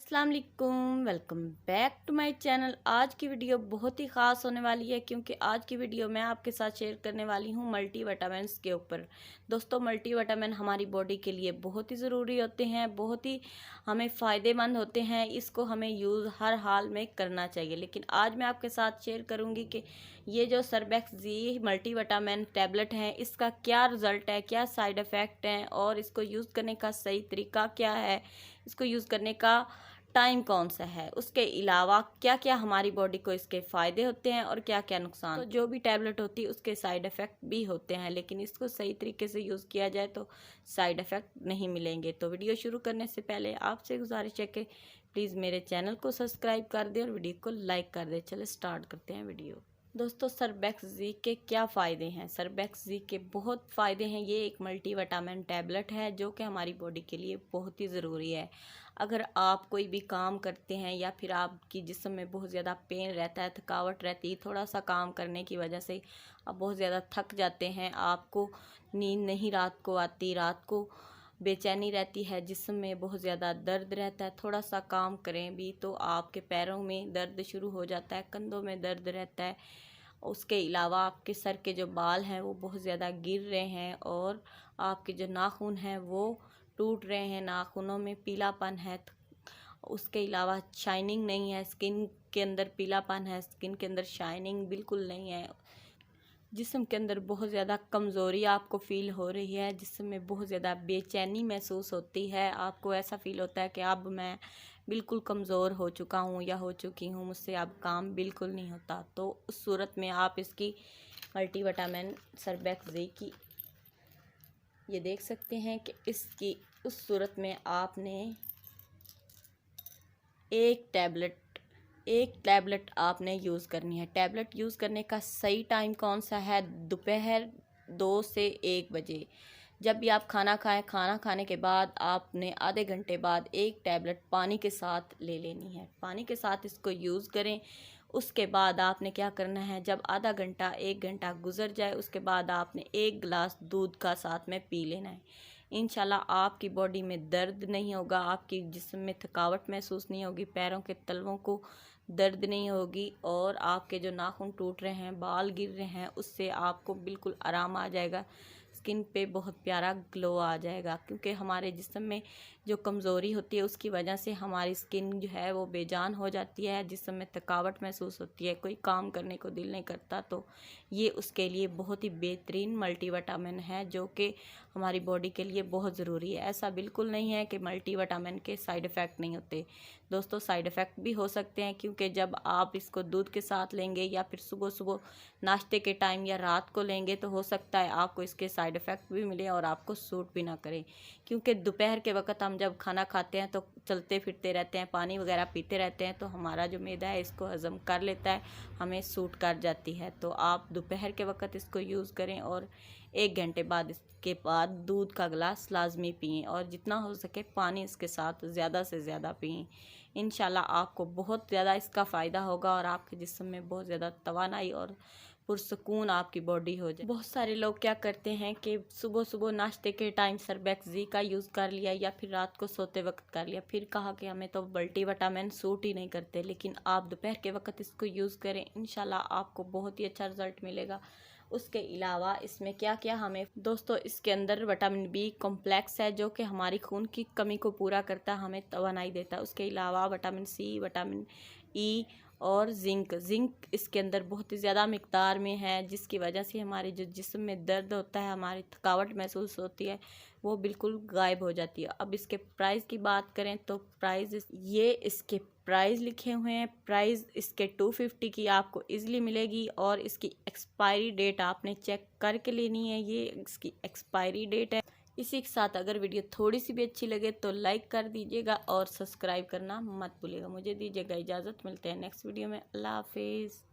अस्सलाम वालेकुम, welcome back to my channel. आज की वीडियो बहुत ही ख़ास होने वाली है क्योंकि आज की वीडियो मैं आपके साथ शेयर करने वाली हूँ मल्टीविटामिन्स के ऊपर। दोस्तों, मल्टीविटामिन हमारी बॉडी के लिए बहुत ही ज़रूरी होते हैं, बहुत ही हमें फ़ायदेमंद होते हैं। इसको हमें यूज़ हर हाल में करना चाहिए। लेकिन आज मैं आपके साथ शेयर करूँगी कि ये जो सर्बेक्स जी मल्टीविटामिन टैबलेट हैं, इसका क्या रिज़ल्ट है, क्या साइड इफ़ेक्ट हैं और इसको यूज़ करने का सही तरीका क्या है, इसको यूज़ करने का टाइम कौन सा है, उसके अलावा क्या क्या हमारी बॉडी को इसके फ़ायदे होते हैं और क्या क्या नुकसान। तो जो भी टैबलेट होती है उसके साइड इफ़ेक्ट भी होते हैं, लेकिन इसको सही तरीके से यूज़ किया जाए तो साइड इफ़ेक्ट नहीं मिलेंगे। तो वीडियो शुरू करने से पहले आपसे गुजारिश है कि प्लीज़ मेरे चैनल को सब्सक्राइब कर दें और वीडियो को लाइक कर दें। चलो स्टार्ट करते हैं वीडियो। दोस्तों, सर्बेक्स जी के क्या फ़ायदे हैं? सर्बेक्स जी के बहुत फ़ायदे हैं। ये एक मल्टीविटामिन टैबलेट है जो कि हमारी बॉडी के लिए बहुत ही ज़रूरी है। अगर आप कोई भी काम करते हैं या फिर आपकी जिस्म में बहुत ज़्यादा पेन रहता है, थकावट रहती है, थोड़ा सा काम करने की वजह से आप बहुत ज़्यादा थक जाते हैं, आपको नींद नहीं रात को आती, रात को बेचैनी रहती है, जिस्म में बहुत ज़्यादा दर्द रहता है, थोड़ा सा काम करें भी तो आपके पैरों में दर्द शुरू हो जाता है, कंधों में दर्द रहता है। उसके अलावा आपके सर के जो बाल हैं वो बहुत ज़्यादा गिर रहे हैं और आपके जो नाखून हैं वो टूट रहे हैं, नाखूनों में पीलापन है। उसके अलावा शाइनिंग नहीं है, स्किन के अंदर पीलापन है, स्किन के अंदर शाइनिंग बिल्कुल नहीं है। जिस्म के अंदर बहुत ज़्यादा कमज़ोरी आपको फ़ील हो रही है, जिस्म में बहुत ज़्यादा बेचैनी महसूस होती है, आपको ऐसा फ़ील होता है कि अब मैं बिल्कुल कमज़ोर हो चुका हूँ या हो चुकी हूँ, मुझसे अब काम बिल्कुल नहीं होता। तो उस सूरत में आप इसकी मल्टीविटामिन सर्बेक्स जी की ये देख सकते हैं कि इसकी उस सूरत में आपने एक टैबलेट आपने यूज़ करनी है। टैबलेट यूज़ करने का सही टाइम कौन सा है? दोपहर 2 से 1 बजे। जब भी आप खाना खाएं, खाना खाने के बाद आपने आधे घंटे बाद एक टैबलेट पानी के साथ ले लेनी है। पानी के साथ इसको यूज़ करें। उसके बाद आपने क्या करना है, जब आधा घंटा 1 घंटा गुजर जाए उसके बाद आपने 1 गिलास दूध का साथ में पी लेना है। इंशाल्लाह आपकी बॉडी में दर्द नहीं होगा, आपकी जिस्म में थकावट महसूस नहीं होगी, पैरों के तलवों को दर्द नहीं होगी और आपके जो नाखून टूट रहे हैं, बाल गिर रहे हैं, उससे आपको बिल्कुल आराम आ जाएगा। स्किन पे बहुत प्यारा ग्लो आ जाएगा क्योंकि हमारे जिस्म में जो कमज़ोरी होती है उसकी वजह से हमारी स्किन जो है वो बेजान हो जाती है, जिस्म में थकावट महसूस होती है, कोई काम करने को दिल नहीं करता। तो ये उसके लिए बहुत ही बेहतरीन मल्टीविटामिन है जो कि हमारी बॉडी के लिए बहुत ज़रूरी है। ऐसा बिल्कुल नहीं है कि मल्टीविटामिन के साइड इफ़ेक्ट नहीं होते। दोस्तों, साइड इफ़ेक्ट भी हो सकते हैं क्योंकि जब आप इसको दूध के साथ लेंगे या फिर सुबह सुबह नाश्ते के टाइम या रात को लेंगे तो हो सकता है आपको इसके साइड इफ़ेक्ट भी मिले और आपको सूट भी ना करे। क्योंकि दोपहर के वक्त हम जब खाना खाते हैं तो चलते फिरते रहते हैं, पानी वगैरह पीते रहते हैं, तो हमारा जो मैदा है इसको हज़म कर लेता है, हमें सूट कर जाती है। तो आप दोपहर के वक्त इसको यूज़ करें और 1 घंटे बाद इसके बाद दूध का गिलास लाजमी पिएँ और जितना हो सके पानी इसके साथ ज़्यादा से ज़्यादा पिएँ। इंशाल्लाह आपको बहुत ज़्यादा इसका फ़ायदा होगा और आपके जिस्म में बहुत ज़्यादा तवानाई और पुरसकून आपकी बॉडी हो जाए। बहुत सारे लोग क्या करते हैं कि सुबह सुबह नाश्ते के टाइम सर्बेक्स जी का यूज़ कर लिया या फिर रात को सोते वक्त कर लिया, फिर कहा कि हमें तो मल्टीविटामिन सूट ही नहीं करते। लेकिन आप दोपहर के वक्त इसको यूज़ करें, इंशाल्लाह आपको बहुत ही अच्छा रिज़ल्ट मिलेगा। उसके अलावा इसमें क्या क्या हमें दोस्तों, इसके अंदर विटामिन बी कॉम्प्लेक्स है जो कि हमारी खून की कमी को पूरा करता है, हमें तवानाई देता है। उसके अलावा विटामिन सी, विटामिन ई और जिंक इसके अंदर बहुत ही ज़्यादा मिकदार में है, जिसकी वजह से हमारे जो जिस्म में दर्द होता है, हमारी थकावट महसूस होती है, वो बिल्कुल गायब हो जाती है। अब इसके प्राइस की बात करें तो इसके प्राइस लिखे हुए हैं। प्राइस इसके 250 की आपको इजीली मिलेगी और इसकी एक्सपायरी डेट आपने चेक करके लेनी है। ये इसकी एक्सपायरी डेट है। इसी के साथ अगर वीडियो थोड़ी सी भी अच्छी लगे तो लाइक कर दीजिएगा और सब्सक्राइब करना मत भूलिएगा। मुझे दीजिएगा इजाज़त, मिलते हैं नेक्स्ट वीडियो में। अल्लाह हाफिज़।